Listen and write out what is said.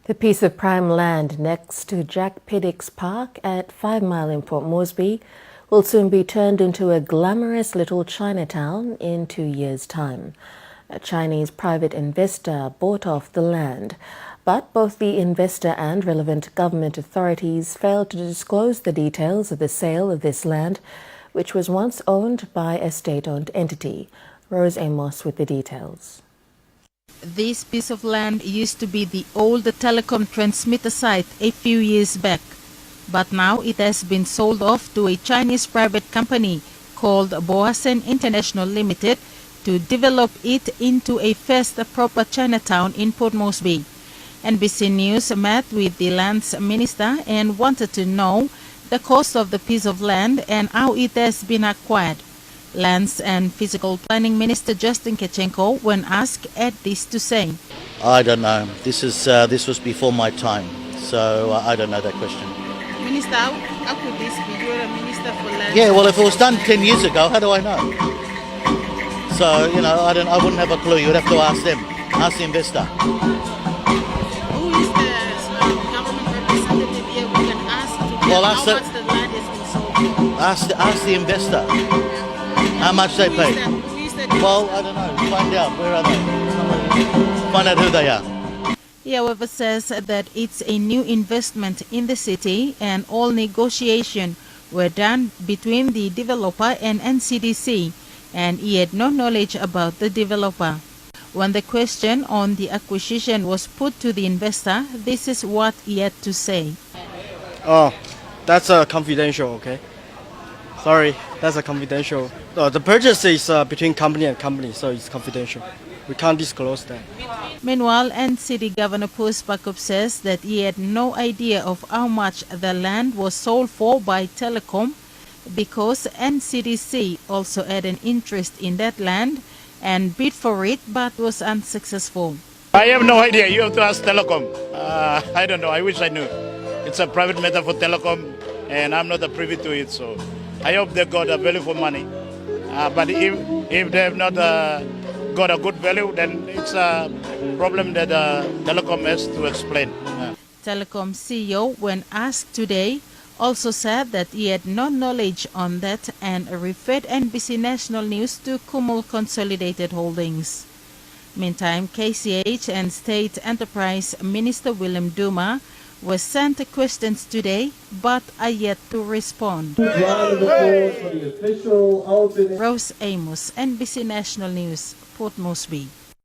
The piece of prime land next to Jack Piddick's Park at 5 Mile in Port Moresby will soon be turned into a glamorous little Chinatown in 2 years' time. A Chinese private investor bought off the land, but both the investor and relevant government authorities failed to disclose the details of the sale of this land, which was once owned by a state-owned entity. Rose Amos with the details. This piece of land used to be the old telecom transmitter site a few years back, but now it has been sold off to a Chinese private company called Boasen International Limited to develop it into a first proper Chinatown in Port Moresby. NBC News met with the lands minister and wanted to know the cost of the piece of land and how it has been acquired. Lands and Physical Planning Minister Justin Kechenko, when asked, had this to say. I don't know. This was before my time, so I don't know that question. Minister, how could this be? You're a minister for land. Yeah, well, if it was done 10 years ago, how do I know? So, I wouldn't have a clue. You'd have to ask them. Ask the investor. Who is the government representative here we can ask to Well, how much the land has been sold for? Ask the investor. How much they pay? Well, I don't know. Find out. Where are they? Find out who they are. He, however, says that it's a new investment in the city and all negotiations were done between the developer and NCDC, and he had no knowledge about the developer. When the question on the acquisition was put to the investor, this is what he had to say. Oh, that's confidential, okay? Sorry, that's a confidential. The purchase is between company and company, so it's confidential. We can't disclose that. Meanwhile, NCD Governor Pus Pakup says that he had no idea of how much the land was sold for by Telecom because NCDC also had an interest in that land and bid for it but was unsuccessful. I have no idea. You have to ask Telecom. I don't know. I wish I knew. It's a private matter for Telecom and I'm not privy to it, so I hope they got a value for money. But if they have not got a good value, then it's a problem that Telecom has to explain. Telecom CEO, when asked today, also said that he had no knowledge on that and referred NBC National News to Kumul Consolidated Holdings. Meantime, KCH and State Enterprise Minister William Duma were sent questions today but are yet to respond. Rose Amos, NBC National News, Port Moresby.